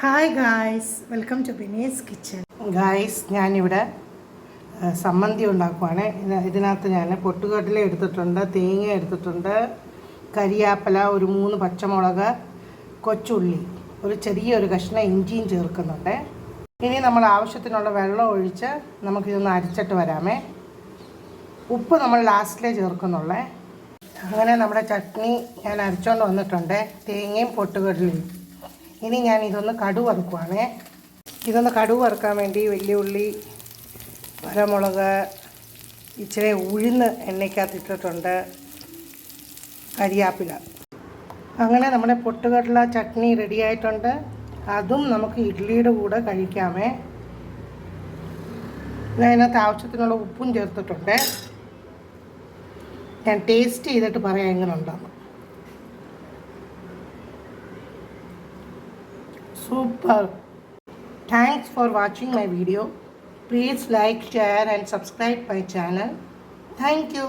Hi guys, welcome to Bini's kitchen. Guys, ഞാനിവിടെ സമ്മന്തി ഉണ്ടാക്കുവാണ്. ഇതിനകത്ത് ഞാൻ പൊട്ടുകടല എടുത്തിട്ടുണ്ട്, തേങ്ങ എടുത്തിട്ടുണ്ട്, കരിയാപ്പല, ഒരു 3 പച്ചമുളക്, കൊച്ചുള്ളി, ഒരു ചെറിയൊരു കഷ്ണം ഇഞ്ചിയും ചേർക്കുന്നുണ്ട്. ഇനി നമ്മൾ ആവശ്യത്തിനുള്ള വെള്ളം ഒഴിച്ച് നമുക്കിതൊന്ന് അരിച്ചിട്ട് വരാമേ. ഉപ്പ് നമ്മൾ ലാസ്റ്റിലേ ചേർക്കുന്നുള്ളേ. അങ്ങനെ നമ്മുടെ ചട്നി ഞാൻ അരച്ചുകൊണ്ട് വന്നിട്ടുണ്ട്, തേങ്ങയും പൊട്ടുകടലയും. ഇനി ഞാൻ ഇതൊന്ന് കടുക് വറുക്കുവാണേ. ഇതൊന്ന് കടുക് വറുക്കാൻ വേണ്ടി വലിയ ഉള്ളി, പച്ചമുളക്, ഇച്ചിരി ഉഴുന്ന് എണ്ണയ്ക്കകത്ത് ഇട്ടിട്ടുണ്ട്, കരിയാപ്പില. അങ്ങനെ നമ്മുടെ പൊട്ടുകടല ചട്നി റെഡിയായിട്ടുണ്ട്. അതും നമുക്ക് ഇഡ്ഡലിയുടെ കൂടെ കഴിക്കാമേ. ഞാൻ അതിനകത്ത് ആവശ്യത്തിനുള്ള ഉപ്പും ചേർത്തിട്ടുണ്ട്. ഞാൻ ടേസ്റ്റ് ചെയ്തിട്ട് പറയാം എങ്ങനെ ഉണ്ടെന്ന്. Super. Thanks for watching my video. Please like, share and subscribe my channel. Thank you.